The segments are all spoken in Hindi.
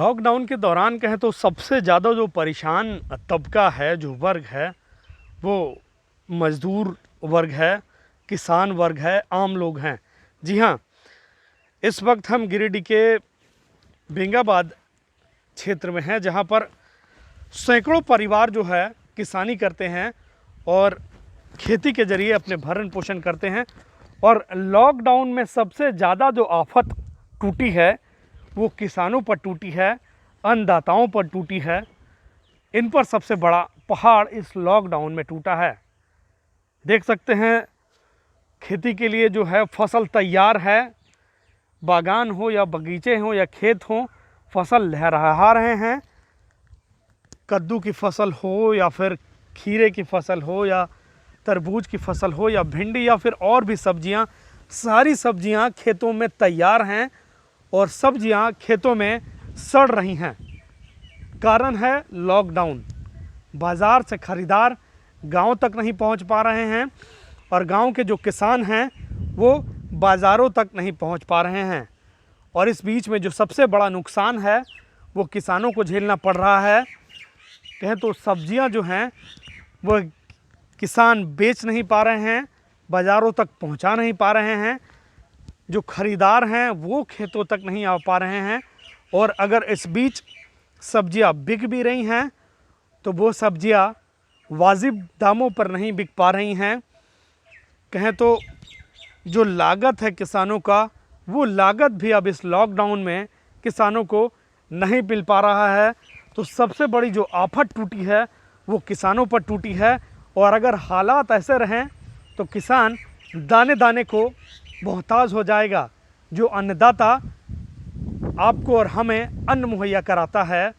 लॉकडाउन के दौरान कहें तो सबसे ज़्यादा जो परेशान तबका है, जो वर्ग है, वो मज़दूर वर्ग है, किसान वर्ग है, आम लोग हैं। जी हाँ, इस वक्त हम गिरिडीह के बेंगाबाद क्षेत्र में हैं, जहाँ पर सैकड़ों परिवार जो है किसानी करते हैं और खेती के ज़रिए अपने भरण पोषण करते हैं। और लॉकडाउन में सबसे ज़्यादा जो आफत टूटी है वो किसानों पर टूटी है, अन्नदाताओं पर टूटी है। इन पर सबसे बड़ा पहाड़ इस लॉकडाउन में टूटा है। देख सकते हैं, खेती के लिए जो है फसल तैयार है, बागान हो या बगीचे हो या खेत हो, फसल लहरा रहे हैं। कद्दू की फसल हो या फिर खीरे की फसल हो या तरबूज की फसल हो या भिंडी या फिर और भी सब्जियां, सारी सब्जियां खेतों में तैयार हैं और सब्जियां खेतों में सड़ रही हैं। कारण है लॉकडाउन। बाज़ार से खरीदार गांव तक नहीं पहुंच पा रहे हैं और गांव के जो किसान हैं वो बाज़ारों तक नहीं पहुंच पा रहे हैं। और इस बीच में जो सबसे बड़ा नुकसान है वो किसानों को झेलना पड़ रहा है। कहें तो सब्जियां जो हैं वो किसान बेच नहीं पा रहे हैं, बाज़ारों तक पहुंचा नहीं पा रहे हैं। जो खरीदार हैं वो खेतों तक नहीं आ पा रहे हैं। और अगर इस बीच सब्जियां बिक भी रही हैं तो वो सब्जियां वाजिब दामों पर नहीं बिक पा रही हैं। कहें तो जो लागत है किसानों का, वो लागत भी अब इस लॉकडाउन में किसानों को नहीं मिल पा रहा है। तो सबसे बड़ी जो आफत टूटी है वो किसानों पर टूटी है। और अगर हालात ऐसे रहें तो किसान दाने दाने को मोहताज हो जाएगा। जो अन्नदाता आपको और हमें अन्न मुहैया कराता है,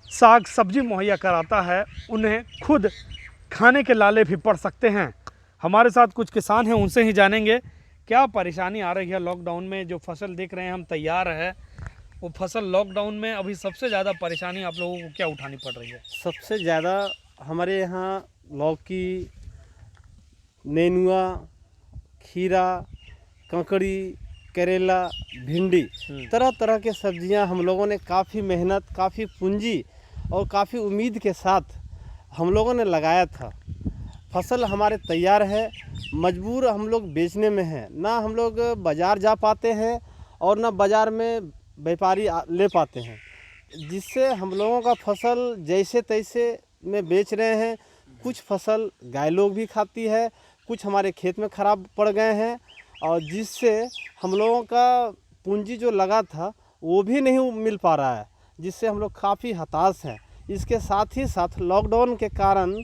साग सब्जी मुहैया कराता है, उन्हें खुद खाने के लाले भी पड़ सकते हैं। हमारे साथ कुछ किसान हैं, उनसे ही जानेंगे क्या परेशानी आ रही है लॉकडाउन में। जो फसल देख रहे हैं हम तैयार है, वो फसल लॉकडाउन में अभी सबसे ज़्यादा परेशानी आप लोगों को क्या उठानी पड़ रही है? सबसे ज़्यादा हमारे यहाँ लौकी, नेनुआ, खीरा, ककड़ी, करेला, भिंडी, तरह तरह के सब्जियां हम लोगों ने काफ़ी मेहनत, काफ़ी पूंजी और काफ़ी उम्मीद के साथ हम लोगों ने लगाया था। फसल हमारे तैयार है, मजबूर हम लोग बेचने में हैं। ना हम लोग बाज़ार जा पाते हैं और ना बाज़ार में व्यापारी ले पाते हैं, जिससे हम लोगों का फसल जैसे तैसे में बेच रहे हैं। कुछ फसल गाय लोग भी खाती है, कुछ हमारे खेत में ख़राब पड़ गए हैं और जिससे हम लोगों का पूंजी जो लगा था वो भी नहीं मिल पा रहा है, जिससे हम लोग काफ़ी हताश हैं। इसके साथ ही साथ लॉकडाउन के कारण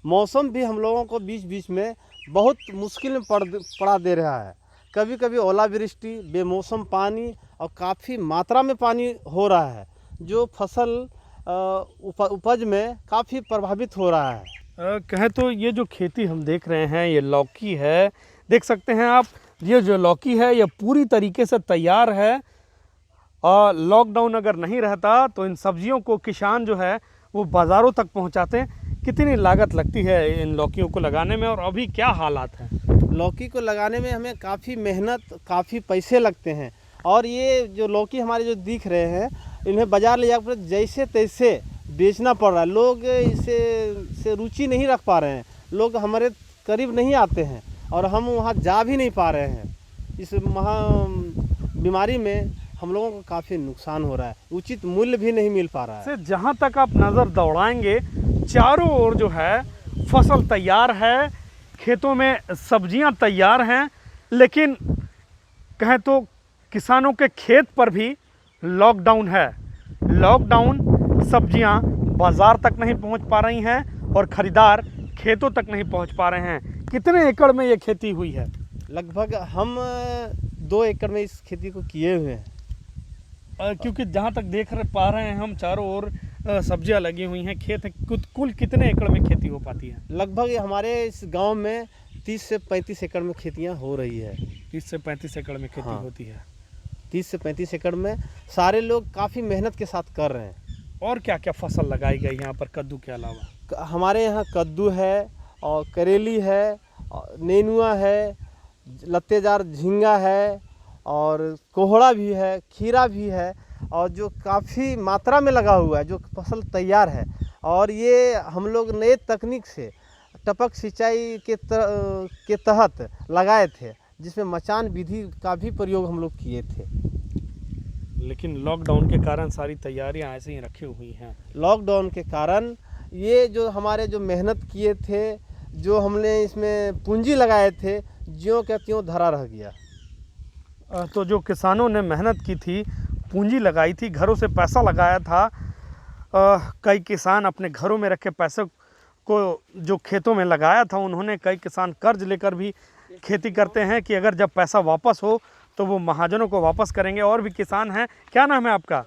मौसम भी हम लोगों को बीच बीच में बहुत मुश्किल में पड़ा दे रहा है। कभी कभी ओलावृष्टि, बेमौसम पानी और काफ़ी मात्रा में पानी हो रहा है, जो फसल उपज में काफ़ी प्रभावित हो रहा है। कहें तो ये जो खेती हम देख रहे हैं, ये लौकी है, देख सकते हैं आप। ये जो लौकी है ये पूरी तरीके से तैयार है। और लॉकडाउन अगर नहीं रहता तो इन सब्जियों को किसान जो है वो बाज़ारों तक पहुंचाते हैं। कितनी लागत लगती है इन लौकियों को लगाने में और अभी क्या हालात हैं? लौकी को लगाने में हमें काफ़ी मेहनत, काफ़ी पैसे लगते हैं। और ये जो लौकी हमारे जो दिख रहे हैं, इन्हें बाज़ार ले जाकर जैसे तैसे बेचना पड़ रहा है। लोग इसे रुचि नहीं रख पा रहे हैं, लोग हमारे करीब नहीं आते हैं और हम वहाँ जा भी नहीं पा रहे हैं। इस बीमारी में हम लोगों को काफ़ी नुकसान हो रहा है, उचित मूल्य भी नहीं मिल पा रहा है। जहाँ तक आप नज़र दौड़ाएंगे, चारों ओर जो है फसल तैयार है, खेतों में सब्जियां तैयार हैं, लेकिन कहें तो किसानों के खेत पर भी लॉकडाउन है। लॉकडाउन, सब्जियां बाज़ार तक नहीं पहुंच पा रही हैं और ख़रीदार खेतों तक नहीं पहुंच पा रहे हैं। कितने एकड़ में ये खेती हुई है? लगभग हम 2 एकड़ में इस खेती को किए हुए हैं। क्योंकि जहाँ तक देख पा रहे हैं हम, चारों ओर सब्जियां लगी हुई हैं, खेत हैं। कुल कितने एकड़ में खेती हो पाती है? लगभग हमारे इस गांव में 30 से 35 एकड़ में खेतियां हो रही है। 30 से 35 एकड़ में खेती होती है। 30 से 35 एकड़ में सारे लोग काफ़ी मेहनत के साथ कर रहे हैं। और क्या क्या फसल लगाई गई यहाँ पर कद्दू के अलावा? हमारे यहाँ कद्दू है और करेली है, नेनुआ है, लत्तेदार झींगा है और कोहड़ा भी है, खीरा भी है और जो काफ़ी मात्रा में लगा हुआ है, जो फसल तैयार है। और ये हम लोग नए तकनीक से टपक सिंचाई के तहत लगाए थे, जिसमें मचान विधि का भी प्रयोग हम लोग किए थे। लेकिन लॉकडाउन के कारण सारी तैयारियां ऐसे ही रखी हुई हैं। लॉकडाउन के कारण ये जो हमारे जो मेहनत किए थे, जो हमने इसमें पूंजी लगाए थे, ज्यों का त्यों धरा रह गया। तो जो किसानों ने मेहनत की थी, पूंजी लगाई थी, घरों से पैसा लगाया था, कई किसान अपने घरों में रखे पैसे को जो खेतों में लगाया था, उन्होंने कई किसान कर्ज लेकर भी खेती करते हैं कि अगर जब पैसा वापस हो तो वो महाजनों को वापस करेंगे। और भी किसान हैं। क्या नाम है आपका?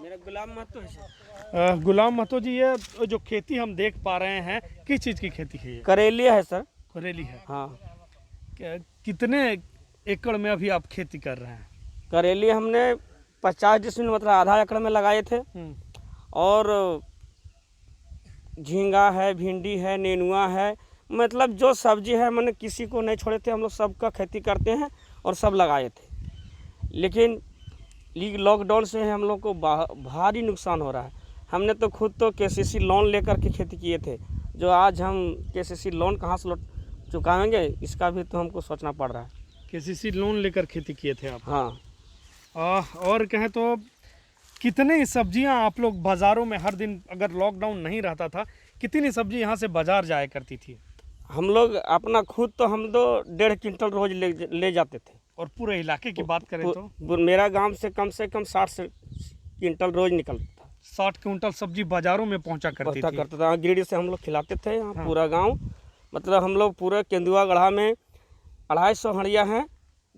मेरा गुलाम महतो है सर। गुलाम महतो जी, ये जो खेती हम देख पा रहे हैं, किस चीज़ की खेती है ये? करेली है सर। करेली है। हाँ, कितने एकड़ में अभी आप खेती कर रहे हैं? करेली हमने 50 डिसमिल मतलब आधा एकड़ में लगाए थे। और झींगा है, भिंडी है, नेनुआ है, मतलब जो सब्जी है मैंने किसी को नहीं छोड़े थे। हम लोग सबका खेती करते हैं और सब लगाए थे। लेकिन लॉकडाउन से हम लोग को भारी नुकसान हो रहा है। हमने तो खुद तो केसीसी लोन लेकर के खेती किए थे, जो आज हम केसीसी लोन कहाँ से चुकाएंगे, इसका भी तो हमको सोचना पड़ रहा है। केसीसी लोन लेकर खेती किए थे आप? हाँ। और कहें तो कितनी सब्जियां आप लोग बाज़ारों में हर दिन, अगर लॉकडाउन नहीं रहता था, कितनी सब्जी यहाँ से बाज़ार जाया करती थी? हम लोग अपना खुद तो हम तो 1.5 क्विंटल रोज ले जाते थे। और पूरे इलाके की बात करें तो मेरा गांव से कम 60 क्विंटल रोज निकलता था। 60 क्विंटल सब्जी बाज़ारों में पहुँचा करती थी। करता था। गिरिडीह से हम लोग खिलाते थे यहाँ। हाँ। पूरा गाँव, मतलब हम लोग पूरे केंदुआ गढ़ा में 250 हड़िया हैं,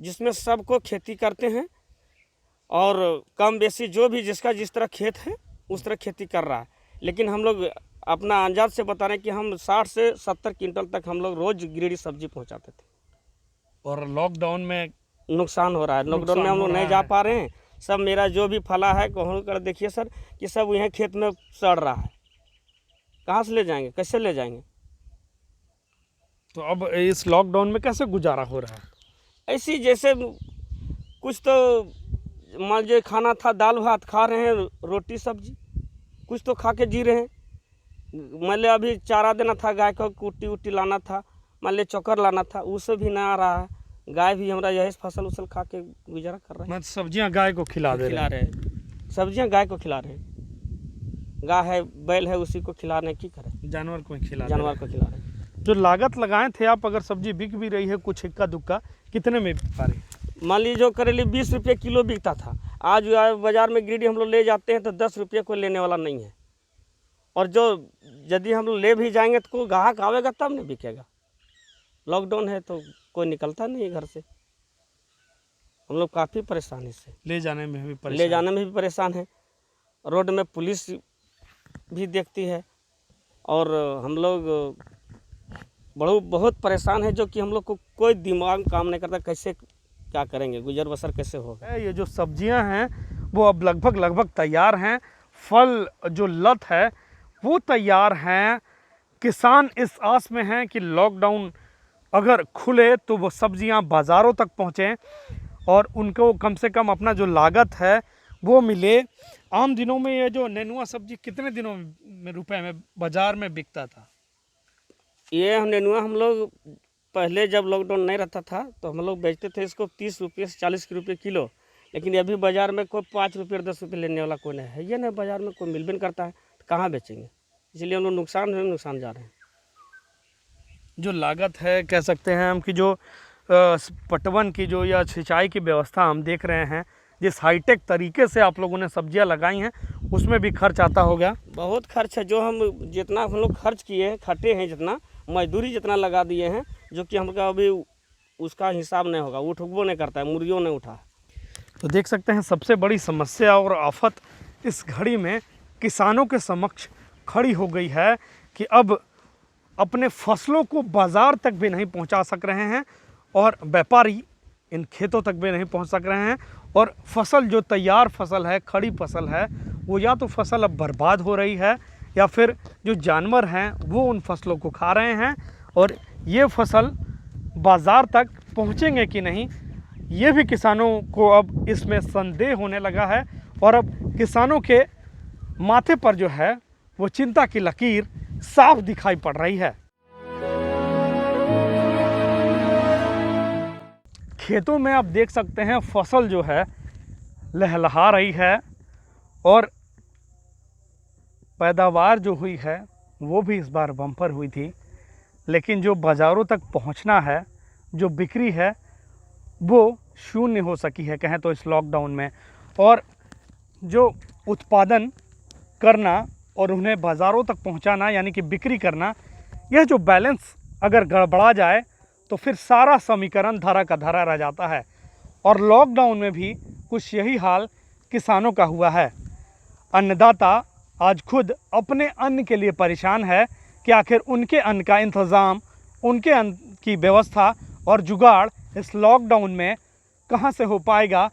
जिसमें सबको खेती करते हैं। और कम बेसी जो भी जिसका जिस तरह खेत है उस तरह खेती कर रहा है। लेकिन हम लोग अपना अंदाज से बता रहे हैं कि हम 60 से 70 क्विंटल तक हम लोग रोज गिरिडीह सब्जी पहुंचाते थे। और लॉकडाउन में नुकसान हो रहा है। लॉकडाउन में हम लोग नहीं जा पा रहे हैं। सब मेरा जो भी फला है कहूँ कर देखिए सर कि सब यहाँ खेत में सड़ रहा है। कहाँ से ले जाएंगे, कैसे ले जाएंगे? तो अब इस लॉकडाउन में कैसे गुजारा हो रहा है? ऐसी जैसे कुछ तो मान लीजिए खाना था, दाल भात खा रहे हैं, रोटी सब्जी, कुछ तो खा के जी रहे हैं। मान लिया अभी चारा देना था, गाय को कुट्टी उट्टी लाना था, मान लिया चोकर लाना था, उससे भी ना आ रहा है। गाय भी हमारा यही फसल उसल खा के गुजारा कर रहा है। मतलब सब्जियां गाय को खिला रहे हैं। सब्जियां गाय को खिला रहे हैं। गाय है, बैल है, उसी को खिला रहे हैं। की करें, जानवर को खिला जानवर को खिला रहे हैं। जो लागत लगाए थे आप, अगर सब्जी बिक भी रही है कुछ इक्का दुक्का, कितने में बिक पा रही है? मान लीजिए जो करेली 20 रुपये किलो बिकता था, आज बाज़ार में गिरिडीह हम लोग ले जाते हैं तो 10 रुपये कोई लेने वाला नहीं है। और जो यदि हम लोग ले भी जाएंगे तो कोई ग्राहक आवेगा तब नहीं बिकेगा। लॉकडाउन है तो कोई निकलता नहीं है घर से। हम लोग काफ़ी परेशान इससे। ले जाने में भी परेशान है। रोड में पुलिस भी देखती है और हम लोग बहुत परेशान है, जो कि हम लोग को कोई दिमाग काम नहीं करता, कैसे क्या करेंगे, गुजर बसर कैसे होगा। ये जो सब्जियां हैं वो अब लगभग तैयार हैं। फल जो लत है वो तैयार हैं। किसान इस आस में हैं कि लॉकडाउन अगर खुले तो वो सब्जियां बाज़ारों तक पहुँचें और उनको कम से कम अपना जो लागत है वो मिले। आम दिनों में ये जो नेनुआ सब्जी कितने दिनों में रुपए में बाज़ार में बिकता था? ये नेनुआ हम लोग पहले जब लॉकडाउन नहीं रहता था तो हम लोग बेचते थे इसको 30 रुपये से 40 रुपये किलो। लेकिन अभी बाज़ार में कोई 5 रुपये और 10 रुपये लेने वाला कोई नहीं है। ये नहीं, बाज़ार में कोई मिल भी नहीं करता है तो कहाँ बेचेंगे? इसलिए हम लोग नुकसान जा रहे हैं। जो लागत है, कह सकते हैं हम कि जो पटवन की जो या सिंचाई की व्यवस्था हम देख रहे हैं, जिस हाईटेक तरीके से आप लोगों ने सब्जियां लगाई हैं, उसमें भी खर्च आता होगा। बहुत खर्च है। जो हम जितना हम लोग खर्च किए हैं, खटे हैं, जितना मजदूरी जितना लगा दिए हैं, जो कि हमका अभी उसका हिसाब नहीं होगा, उठबो नहीं करता है, मुर्गियों ने उठा। तो देख सकते हैं सबसे बड़ी समस्या और आफत इस घड़ी में किसानों के समक्ष खड़ी हो गई है कि अब अपने फसलों को बाज़ार तक भी नहीं पहुंचा सक रहे हैं और व्यापारी इन खेतों तक भी नहीं पहुंच सक रहे हैं। और फसल जो तैयार फसल है, खड़ी फसल है, वो या तो फसल अब बर्बाद हो रही है या फिर जो जानवर हैं वो उन फसलों को खा रहे हैं। और ये फसल बाज़ार तक पहुंचेंगे कि नहीं, ये भी किसानों को अब इसमें संदेह होने लगा है। और अब किसानों के माथे पर जो है वो चिंता की लकीर साफ दिखाई पड़ रही है। खेतों में आप देख सकते हैं फसल जो है लहलहा रही है और पैदावार जो हुई है वो भी इस बार बम्पर हुई थी, लेकिन जो बाज़ारों तक पहुंचना है, जो बिक्री है, वो शून्य हो सकी है कहें तो इस लॉकडाउन में। और जो उत्पादन करना और उन्हें बाज़ारों तक पहुंचाना यानी कि बिक्री करना, यह जो बैलेंस अगर गड़बड़ा जाए तो फिर सारा समीकरण धरा का धरा रह जाता है। और लॉकडाउन में भी कुछ यही हाल किसानों का हुआ है। अन्नदाता आज खुद अपने अन्न के लिए परेशान है कि आखिर उनके अन्न का इंतज़ाम, उनके अन्न की व्यवस्था और जुगाड़ इस लॉकडाउन में कहां से हो पाएगा।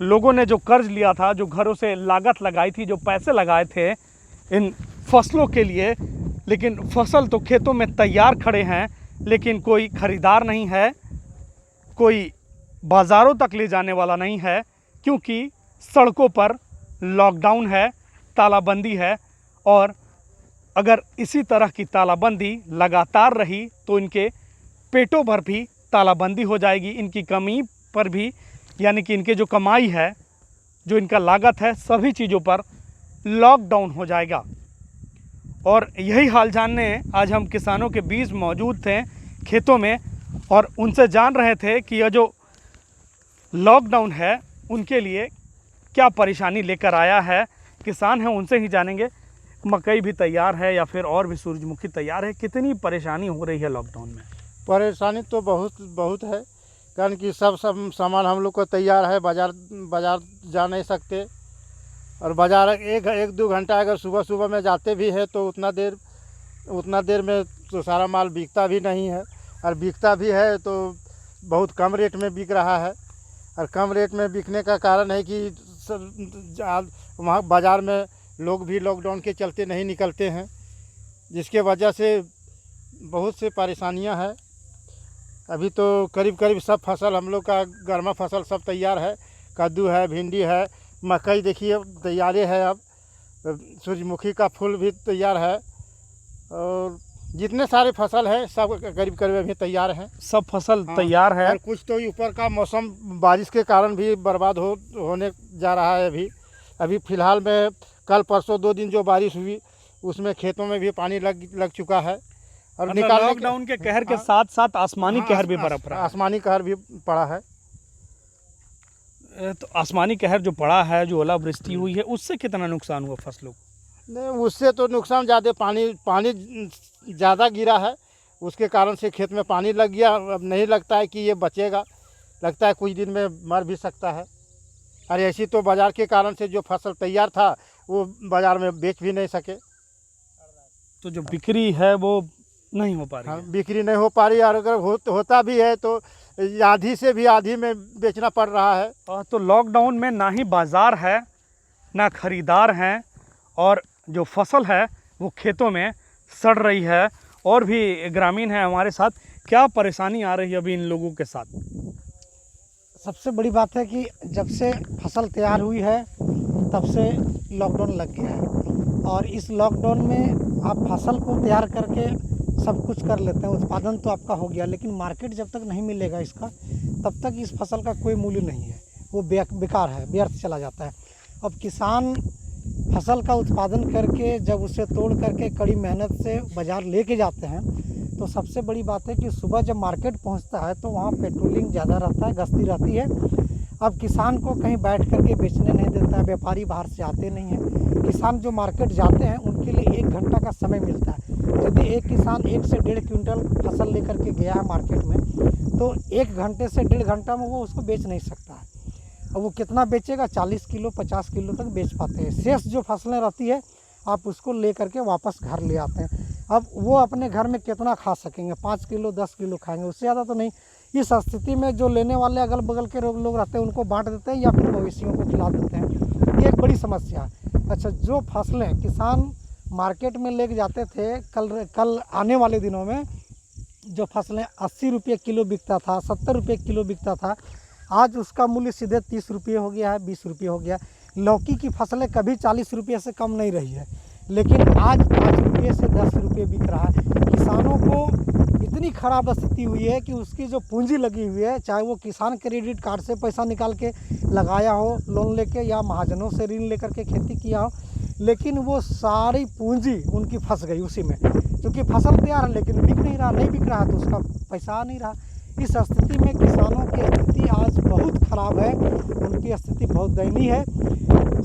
लोगों ने जो कर्ज लिया था, जो घरों से लागत लगाई थी, जो पैसे लगाए थे इन फसलों के लिए, लेकिन फसल तो खेतों में तैयार खड़े हैं, लेकिन कोई ख़रीदार नहीं है, कोई बाज़ारों तक ले जाने वाला नहीं है, क्योंकि सड़कों पर लॉकडाउन है, तालाबंदी है। और अगर इसी तरह की तालाबंदी लगातार रही तो इनके पेटों पर भी तालाबंदी हो जाएगी, इनकी कमी पर भी, यानी कि इनके जो कमाई है, जो इनका लागत है, सभी चीज़ों पर लॉकडाउन हो जाएगा। और यही हाल जानने आज हम किसानों के बीच मौजूद थे खेतों में और उनसे जान रहे थे कि यह जो लॉकडाउन है उनके लिए क्या परेशानी लेकर आया है। किसान हैं, उनसे ही जानेंगे। मकई भी तैयार है या फिर और भी सूरजमुखी तैयार है, कितनी परेशानी हो रही है लॉकडाउन में? परेशानी तो बहुत है, कारण कि सब सामान हम लोग को तैयार है, बाज़ार जा नहीं सकते। और बाज़ार एक दो घंटा अगर सुबह में जाते भी हैं तो उतना देर में तो सारा माल बिकता भी नहीं है, और बिकता भी है तो बहुत कम रेट में बिक रहा है। और कम रेट में बिकने का कारण है कि वहाँ बाज़ार में लोग भी लॉकडाउन के चलते नहीं निकलते हैं, जिसके वजह से बहुत से परेशानियां हैं। अभी तो करीब सब फसल हम लोग का गर्मा फसल सब तैयार है, कद्दू है, भिंडी है, मकई देखिए तैयार है, अब सूरजमुखी का फूल भी तैयार है, और जितने सारे फसल है सब करीब अभी तैयार हैं। सब फसल तैयार है। और कुछ तो ऊपर का मौसम बारिश के कारण भी बर्बाद होने जा रहा है। अभी फ़िलहाल में कल परसों 2 दिन जो बारिश हुई उसमें खेतों में भी पानी लग चुका है। और मतलब लॉकडाउन के कहर के साथ साथ आसमानी कहर भी बरप रहा है। आसमानी कहर भी पड़ा है। तो आसमानी कहर जो पड़ा है, जो ओलावृष्टि हुई है, उससे कितना नुकसान हुआ फसलों को? नहीं, उससे तो नुकसान ज़्यादा, पानी ज़्यादा गिरा है, उसके कारण से खेत में पानी लग गया। अब नहीं लगता है कि ये बचेगा, लगता है कुछ दिन में मर भी सकता है। और ऐसी तो बाज़ार के कारण से जो फसल तैयार था वो बाज़ार में बेच भी नहीं सके, तो जो बिक्री है वो नहीं हो पा रही है। बिक्री नहीं हो पा रही। और अगर होता भी है तो आधी से भी आधी में बेचना पड़ रहा है। तो लॉकडाउन में ना ही बाज़ार है, ना खरीदार हैं, और जो फसल है वो खेतों में सड़ रही है। और भी ग्रामीण हैं हमारे साथ, क्या परेशानी आ रही है अभी इन लोगों के साथ? सबसे बड़ी बात है कि जब से फसल तैयार हुई है तब से लॉकडाउन लग गया है, और इस लॉकडाउन में आप फसल को तैयार करके सब कुछ कर लेते हैं, उत्पादन तो आपका हो गया, लेकिन मार्केट जब तक नहीं मिलेगा इसका, तब तक इस फसल का कोई मूल्य नहीं है, वो बेकार है, व्यर्थ चला जाता है। अब किसान फसल का उत्पादन करके जब उसे तोड़ करके कड़ी मेहनत से बाज़ार लेके जाते हैं, तो सबसे बड़ी बात है कि सुबह जब मार्केट पहुंचता है तो वहाँ पेट्रोलिंग ज़्यादा रहता है, गश्ती रहती है। अब किसान को कहीं बैठ करके बेचने नहीं देता है, व्यापारी बाहर से आते नहीं हैं। किसान जो मार्केट जाते हैं उनके लिए 1 घंटा का समय मिलता है। यदि एक किसान 1 से 1.5 क्विंटल फसल लेकर के गया है मार्केट में, तो 1 घंटे से 1.5 घंटा में वो उसको बेच नहीं सकता है। और वो कितना बेचेगा? 40 किलो 50 किलो तक बेच पाते हैं। शेष जो फसलें रहती है आप उसको ले करके वापस घर ले आते हैं। अब वो अपने घर में कितना खा सकेंगे? 5 किलो 10 किलो खाएंगे, उससे ज़्यादा तो नहीं। इस स्थिति में जो लेने वाले अगल बगल के लोग रहते हैं उनको बांट देते हैं या फिर मवेशियों को खिला देते हैं। ये एक बड़ी समस्या है। अच्छा, जो फसलें किसान मार्केट में लेके जाते थे, कल आने वाले दिनों में जो फसलें 80 रुपये किलो बिकता था, 70 रुपये किलो बिकता था, आज उसका मूल्य सीधे 30 रुपये हो गया है, 20 रुपये हो गया। लौकी की फसलें कभी 40 रुपये से कम नहीं रही है, लेकिन आज 5 रुपये से 10 रुपये बिक रहा है। किसानों को इतनी ख़राब स्थिति हुई है कि उसकी जो पूंजी लगी हुई है, चाहे वो किसान क्रेडिट कार्ड से पैसा निकाल के लगाया हो लोन लेके, या महाजनों से ऋण लेकर के खेती किया हो, लेकिन वो सारी पूंजी उनकी फंस गई उसी में, क्योंकि फसल तैयार है लेकिन बिक नहीं रहा, नहीं बिक रहा तो उसका पैसा आ नहीं रहा। इस स्थिति में किसानों की स्थिति आज बहुत ख़राब है, उनकी स्थिति बहुत दयनीय है।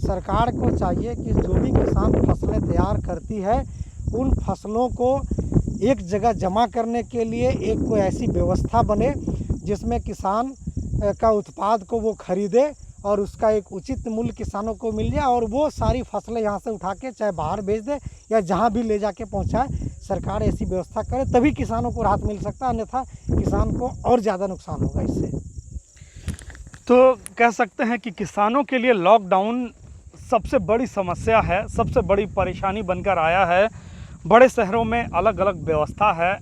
सरकार को चाहिए कि जो भी किसान फसलें तैयार करती है, उन फसलों को एक जगह जमा करने के लिए एक कोई ऐसी व्यवस्था बने जिसमें किसान का उत्पाद को वो खरीदे और उसका एक उचित मूल्य किसानों को मिल जाए, और वो सारी फसलें यहाँ से उठा के चाहे बाहर बेच दे या जहाँ भी ले जाके पहुँचाए। सरकार ऐसी व्यवस्था करे तभी किसानों को राहत मिल सकता है, अन्यथा किसान को और ज़्यादा नुकसान होगा इससे। तो कह सकते हैं कि किसानों के लिए लॉकडाउन सबसे बड़ी समस्या है, सबसे बड़ी परेशानी बनकर आया है। बड़े शहरों में अलग अलग व्यवस्था है,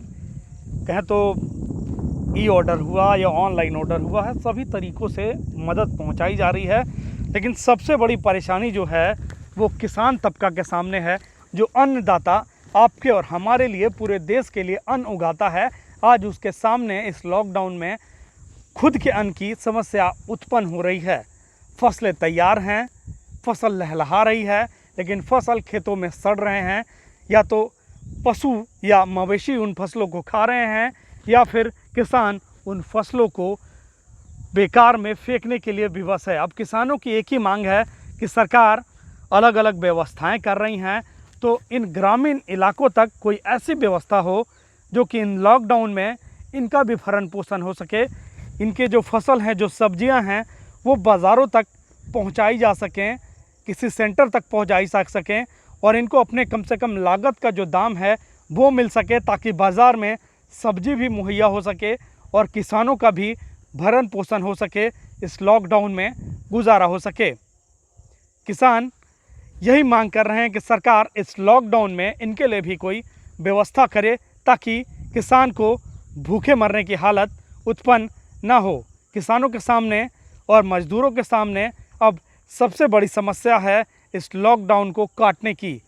कहें तो ई ऑर्डर हुआ या ऑनलाइन ऑर्डर हुआ है, सभी तरीक़ों से मदद पहुंचाई जा रही है। लेकिन सबसे बड़ी परेशानी जो है वो किसान तबका के सामने है, जो अन्नदाता आपके और हमारे लिए, पूरे देश के लिए अन्न उगाता है। आज उसके सामने इस लॉकडाउन में खुद के अन्न की समस्या उत्पन्न हो रही है। फसलें तैयार हैं, फसल लहलहा रही है, लेकिन फसल खेतों में सड़ रहे हैं, या तो पशु या मवेशी उन फसलों को खा रहे हैं, या फिर किसान उन फसलों को बेकार में फेंकने के लिए विवश है। अब किसानों की एक ही मांग है कि सरकार अलग अलग व्यवस्थाएं कर रही हैं, तो इन ग्रामीण इलाकों तक कोई ऐसी व्यवस्था हो जो कि इन लॉकडाउन में इनका भी भरण पोषण हो सके, इनके जो फसल हैं, जो सब्जियां हैं, वो बाज़ारों तक पहुंचाई जा सकें, किसी सेंटर तक पहुंचाई जा सकें, और इनको अपने कम से कम लागत का जो दाम है वो मिल सके, ताकि बाज़ार में सब्जी भी मुहैया हो सके और किसानों का भी भरण पोषण हो सके, इस लॉकडाउन में गुजारा हो सके। किसान यही मांग कर रहे हैं कि सरकार इस लॉकडाउन में इनके लिए भी कोई व्यवस्था करे, ताकि किसान को भूखे मरने की हालत उत्पन्न ना हो। किसानों के सामने और मज़दूरों के सामने अब सबसे बड़ी समस्या है इस लॉकडाउन को काटने की,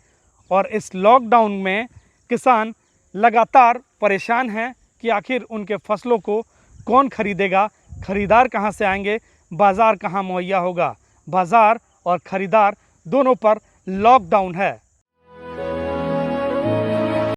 और इस लॉकडाउन में किसान लगातार परेशान हैं कि आखिर उनके फसलों को कौन खरीदेगा, ख़रीदार कहां से आएंगे, बाज़ार कहां मुहैया होगा। बाज़ार और ख़रीदार दोनों पर लॉकडाउन है।